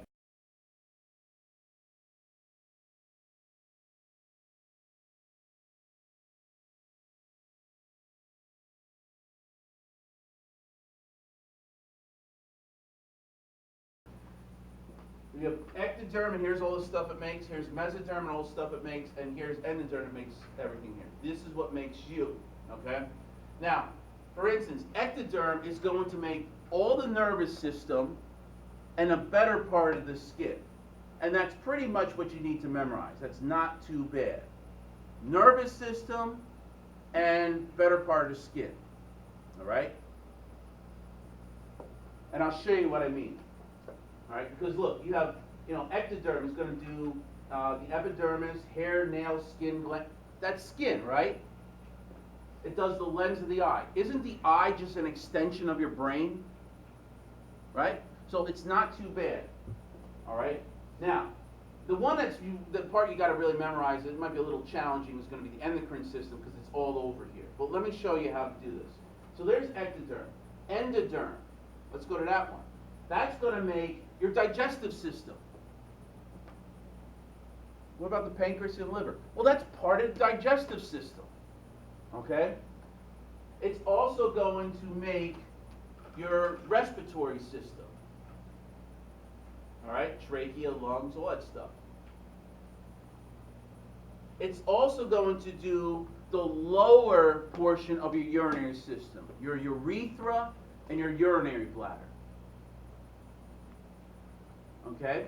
We have ectoderm, and here's all the stuff it makes. Here's mesoderm and all the stuff it makes. And here's endoderm that makes everything here. This is what makes you. Okay? Now, for instance, ectoderm is going to make all the nervous system and a better part of the skin. And that's pretty much what you need to memorize. That's not too bad. Nervous system and better part of the skin. All right? And I'll show you what I mean. All right? Because look, you have, ectoderm is going to do the epidermis, hair, nails, skin, gland. That's skin, right? It does the lens of the eye. Isn't the eye just an extension of your brain? Right? So it's not too bad. All right? Now, the part you got to really memorize, it might be a little challenging, is going to be the endocrine system because it's all over here. But let me show you how to do this. So there's ectoderm. Endoderm. Let's go to that one. That's going to make your digestive system. What about the pancreas and liver? Well, that's part of the digestive system. Okay? It's also going to make your respiratory system. All right? Trachea, lungs, all that stuff. It's also going to do the lower portion of your urinary system, your urethra and your urinary bladder. Okay?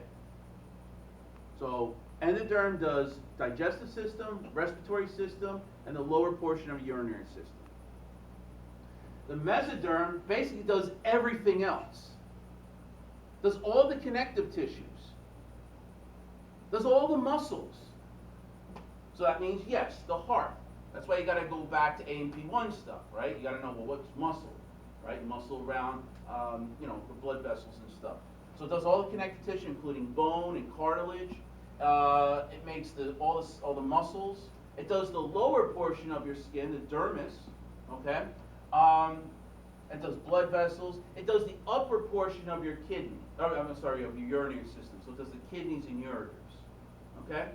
So, endoderm does digestive system, respiratory system, and the lower portion of your urinary system. The mesoderm basically does everything else. Does all the connective tissues. Does all the muscles. So that means, yes, the heart. That's why you got to go back to A&P1 stuff, right? You got to know, well, what's muscle, right? Muscle around, the blood vessels and stuff. So it does all the connective tissue, including bone and cartilage. It makes all the muscles. It does the lower portion of your skin, the dermis, okay? It does blood vessels. It does the upper portion of your of your urinary system. So it does the kidneys and ureters, okay?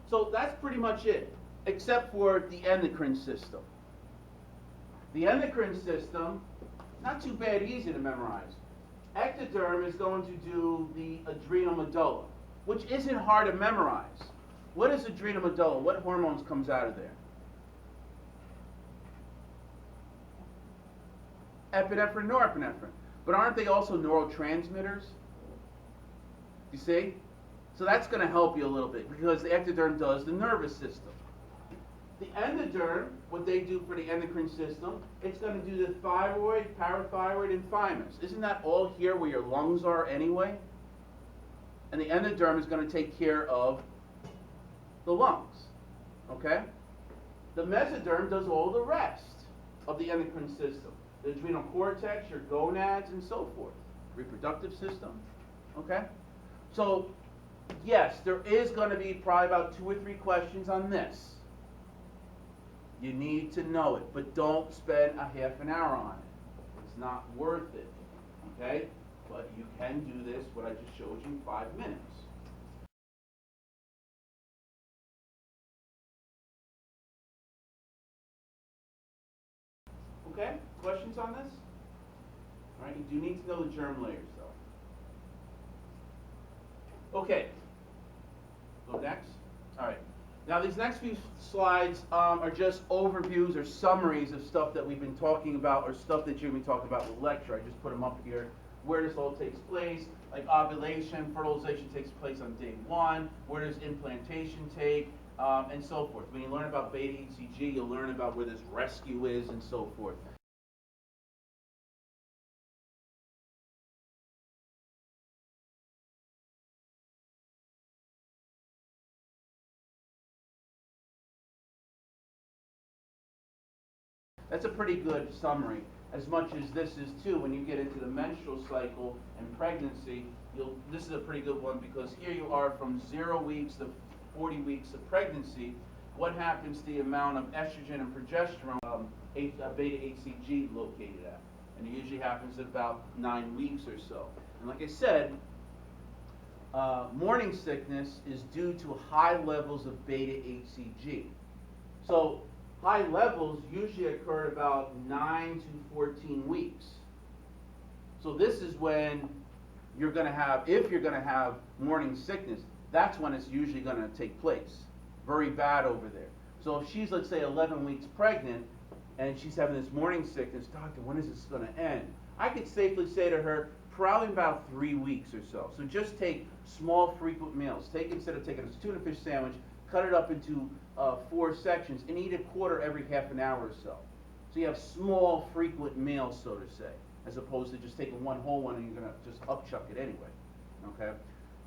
So that's pretty much it, except for the endocrine system. The endocrine system, not too bad, easy to memorize. Ectoderm is going to do the adrenal medulla, which isn't hard to memorize. What is adrenal medulla? What hormones comes out of there? Epinephrine, norepinephrine. But aren't they also neurotransmitters? You see? So that's going to help you a little bit because the ectoderm does the nervous system. The endoderm, what they do for the endocrine system, it's going to do the thyroid, parathyroid, and thymus. Isn't that all here where your lungs are anyway? And the endoderm is going to take care of the lungs. Okay? The mesoderm does all the rest of the endocrine system. The adrenal cortex, your gonads, and so forth. Reproductive system. Okay? So, yes, there is going to be probably about 2 or 3 questions on this. You need to know it, but don't spend a half an hour on it. It's not worth it. Okay? But you can do this, what I just showed you, in 5 minutes. Okay? Questions on this? All right, you do need to know the germ layers, though. Okay. Go next. All right. Now, these next few slides are just overviews or summaries of stuff that we've been talking about or stuff that you're going to be talking about in the lecture. I just put them up here. Where this all takes place, like ovulation, fertilization takes place on day 1. Where does implantation take, and so forth. When you learn about beta ECG, you'll learn about where this rescue is and so forth. That's a pretty good summary, as much as this is too. When you get into the menstrual cycle and pregnancy, this is a pretty good one because here you are from 0 weeks to 40 weeks of pregnancy. what happens to the amount of estrogen and progesterone beta-HCG located at? And it usually happens at about 9 weeks or so. And like I said, morning sickness is due to high levels of beta-HCG. So high levels usually occur about 9 to 14 weeks. So this is when you're going to have, if you're going to have morning sickness, that's when it's usually going to take place. Very bad over there. So if she's, let's say, 11 weeks pregnant, and she's having this morning sickness, doctor, when is this going to end? I could safely say to her, probably about 3 weeks or so. So just take small, frequent meals. Instead of taking a tuna fish sandwich, cut it up into 4 sections, and eat a quarter every half an hour or so. So you have small, frequent meals, so to say, as opposed to just taking one whole one and you're going to just upchuck it anyway. Okay?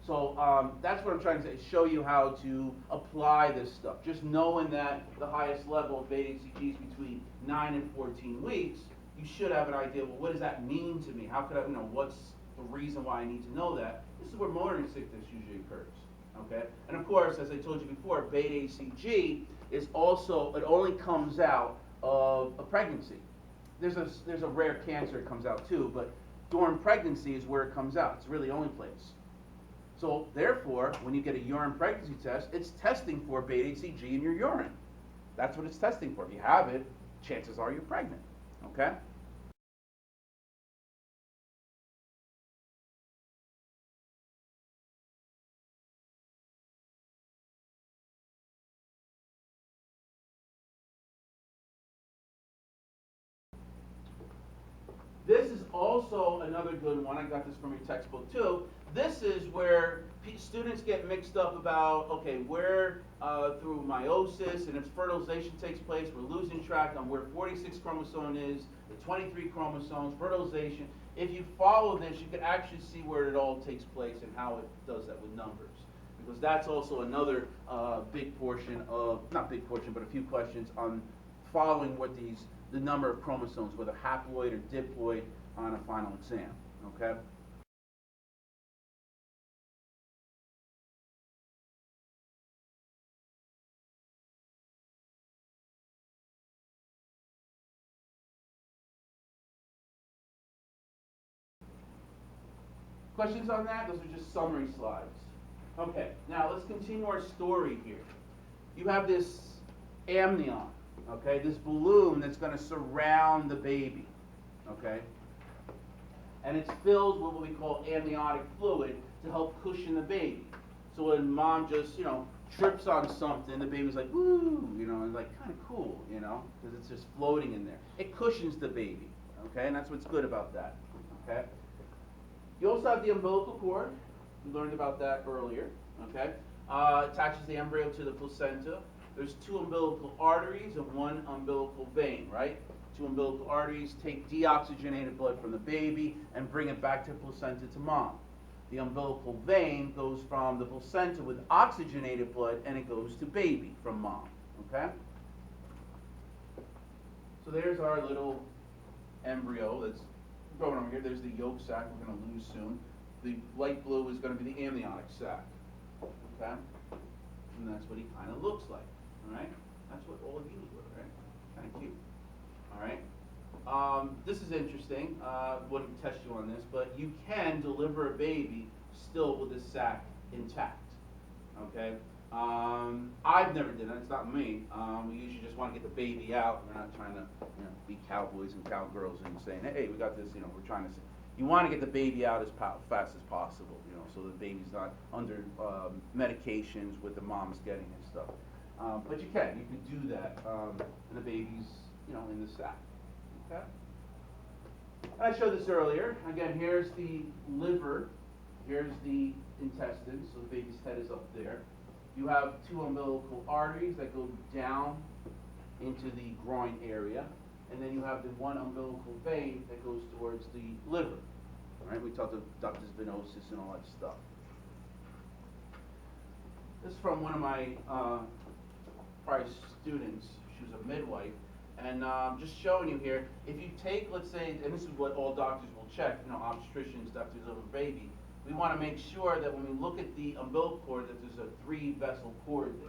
So that's what I'm trying to say, show you how to apply this stuff. Just knowing that the highest level of beta-HCG is between 9 and 14 weeks, you should have an idea, well, what does that mean to me? How could I, what's the reason why I need to know that? This is where morning sickness usually occurs. Okay? And of course, as I told you before, beta-HCG is also, it only comes out of a pregnancy. There's a rare cancer it comes out too, but during pregnancy is where it comes out. It's really the only place. So therefore, when you get a urine pregnancy test, it's testing for beta-HCG in your urine. That's what it's testing for. If you have it, chances are you're pregnant. Okay? This is also another good one. I got this from your textbook too. This is where students get mixed up about, okay, where through meiosis and if fertilization takes place, we're losing track on where 46 chromosome is, the 23 chromosomes, fertilization. If you follow this, you can actually see where it all takes place and how it does that with numbers. Because that's also another big portion of, not big portion, but a few questions on following what the number of chromosomes, whether haploid or diploid, on a final exam. Okay? Questions on that? Those are just summary slides. Okay, now let's continue our story here. You have this amnion, okay, this balloon that's going to surround the baby, okay? And it's filled with what we call amniotic fluid to help cushion the baby. So when mom just, trips on something, the baby's like, woo, and like kind of cool, because it's just floating in there. It cushions the baby, okay? And that's what's good about that, okay? You also have the umbilical cord. We learned about that earlier, okay? Attaches the embryo to the placenta. There's 2 umbilical arteries and 1 umbilical vein, right? 2 umbilical arteries take deoxygenated blood from the baby and bring it back to the placenta to mom. The umbilical vein goes from the placenta with oxygenated blood and it goes to baby from mom, okay? So there's our little embryo that's going over here. There's the yolk sac we're going to lose soon. The light blue is going to be the amniotic sac, okay? And that's what he kind of looks like, all right? That's what all of you look, right? Kind of cute, all right? This is interesting. Wouldn't test you on this, but you can deliver a baby still with the sac intact, okay? I've never done that. It's not me. We usually just want to get the baby out. We're not trying to, be cowboys and cowgirls and saying, hey, we got this. We're trying to. You want to get the baby out as fast as possible. So the baby's not under medications with the mom's getting and stuff. But you can do that, and the baby's, in the sac. Okay. I showed this earlier. Again, here's the liver. Here's the intestines. So the baby's head is up there. You have 2 umbilical arteries that go down into the groin area, and then you have the 1 umbilical vein that goes towards the liver. All right, we talked about ductus venosus and all that stuff. This is from one of my prior students. She was a midwife, and just showing you here. If you take, let's say, and this is what all doctors will check, obstetricians, doctors of a baby. We want to make sure that when we look at the umbilical cord that there's a 3-vessel cord there.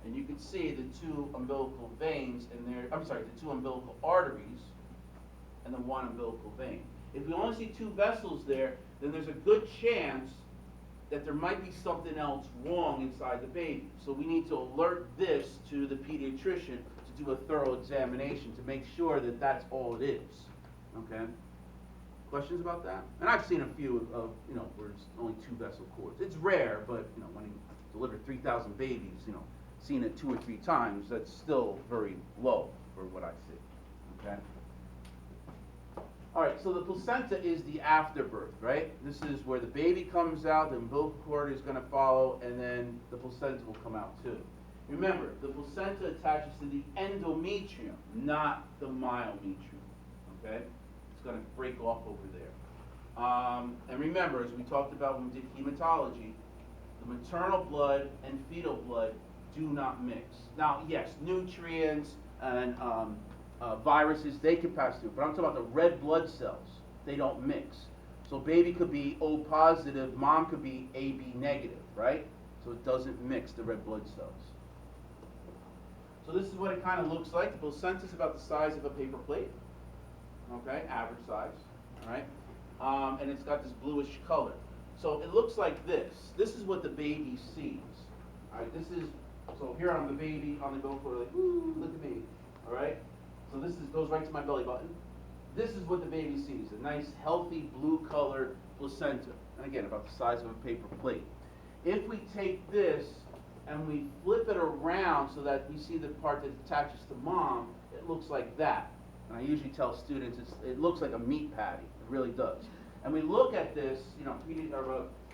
And you can see the two umbilical veins in there, I'm sorry, the two umbilical arteries and the one umbilical vein. If we only see two vessels there, then there's a good chance that there might be something else wrong inside the baby. So we need to alert this to the pediatrician to do a thorough examination to make sure that that's all it is. Okay? Questions about that? And I've seen a few of, where it's only two vessel cords. It's rare, but, when you deliver 3,000 babies, seeing it 2 or 3 times, that's still very low for what I see. Okay? All right, so the placenta is the afterbirth, right? This is where the baby comes out, the umbilical cord is going to follow, and then the placenta will come out too. Remember, the placenta attaches to the endometrium, not the myometrium, okay? It's going to break off over there. And remember, as we talked about when we did hematology, the maternal blood and fetal blood do not mix. Now, yes, nutrients and viruses, they can pass through, but I'm talking about the red blood cells. They don't mix. So baby could be O positive, mom could be AB negative, right? So it doesn't mix the red blood cells. So this is what it kind of looks like. The placenta is about the size of a paper plate, okay, average size, all right? And it's got this bluish color. So it looks like this. This is what the baby sees. All right, so here I'm the baby on the go for like, ooh, look at me, all right? So this goes right to my belly button. This is what the baby sees, a nice, healthy, blue-colored placenta. And again, about the size of a paper plate. If we take this and we flip it around so that we see the part that attaches to mom, it looks like that. And I usually tell students it looks like a meat patty. It really does. And we look at this,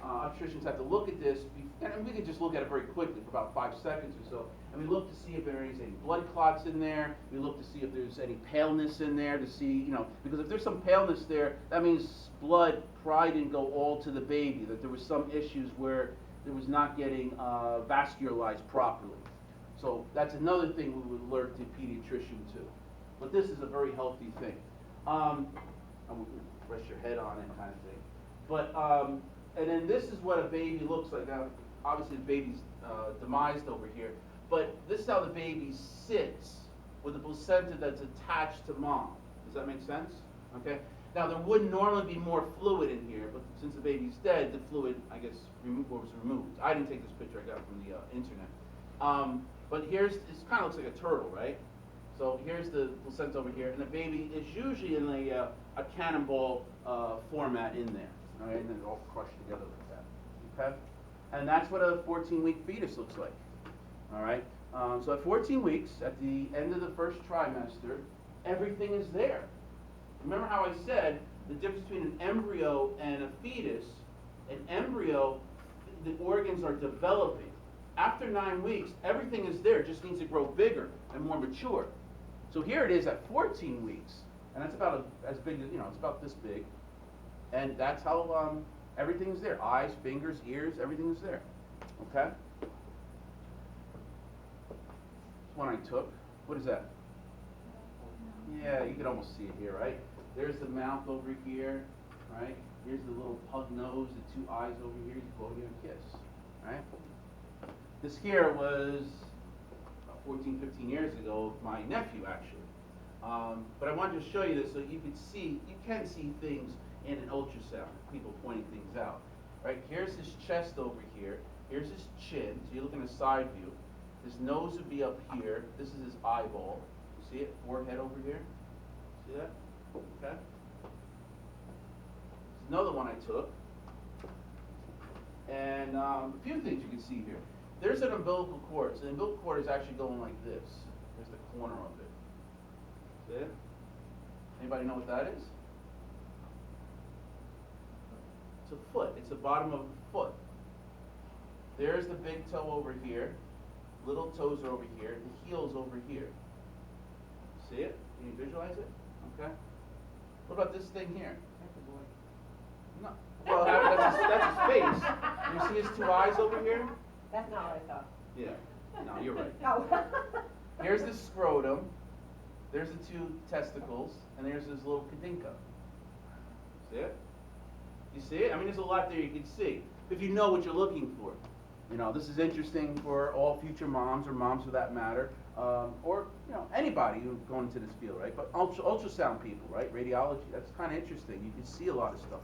obstetricians have to look at this, and we can just look at it very quickly for about 5 seconds or so. And we look to see if there is any blood clots in there. We look to see if there's any paleness in there to see, because if there's some paleness there, that means blood probably didn't go all to the baby, that there was some issues where it was not getting vascularized properly. So that's another thing we would alert the pediatrician to. But this is a very healthy thing. I'm going to rest your head on it kind of thing. But, and then this is what a baby looks like. Now, obviously the baby's demised over here. But this is how the baby sits with the placenta that's attached to mom. Does that make sense? Okay. Now there would normally be more fluid in here, but since the baby's dead, the fluid, I guess, was removed. I didn't take this picture; I got it from the internet. But it kind of looks like a turtle, right? So here's the placenta over here, and the baby is usually in a cannonball format in there, all right, and then all crushed together like that. Okay, and that's what a 14-week fetus looks like. All right. So at 14 weeks, at the end of the first trimester, everything is there. Remember how I said the difference between an embryo and a fetus? An embryo, the organs are developing. After 9 weeks, everything is there. It just needs to grow bigger and more mature. So here it is at 14 weeks, and that's about as big as, it's about this big. And that's how everything is there. Eyes, fingers, ears, everything is there. Okay? One I took. What is that? Yeah, you can almost see it here, right? There's the mouth over here, right? Here's the little pug nose, the 2 eyes over here. You go here and kiss, right? This here was 14, 15 years ago, my nephew actually. But I wanted to show you this so you can see things in an ultrasound, people pointing things out. Right, here's his chest over here, here's his chin, so you're looking at a side view. His nose would be up here, this is his eyeball. You see it? Forehead over here. See that? Okay. There's another one I took. And a few things you can see here. There's an umbilical cord. So the umbilical cord is actually going like this. There's the corner of it. See it? Anybody know what that is? It's a foot. It's the bottom of the foot. There's the big toe over here. Little toes are over here. The heel's over here. See it? Can you visualize it? Okay. What about this thing here? That's a boy. No. Well, that's his face. You see his 2 eyes over here? That's not what I thought. Yeah. No, you're right. No. Here's the scrotum. There's the 2 testicles, and there's this little cadinka. See it? You see it? I mean, there's a lot there you can see. If you know what you're looking for. You know, this is interesting for all future moms or moms for that matter, or, you know, anybody who's going into this field, right? But ultrasound people, right? Radiology, that's kind of interesting. You can see a lot of stuff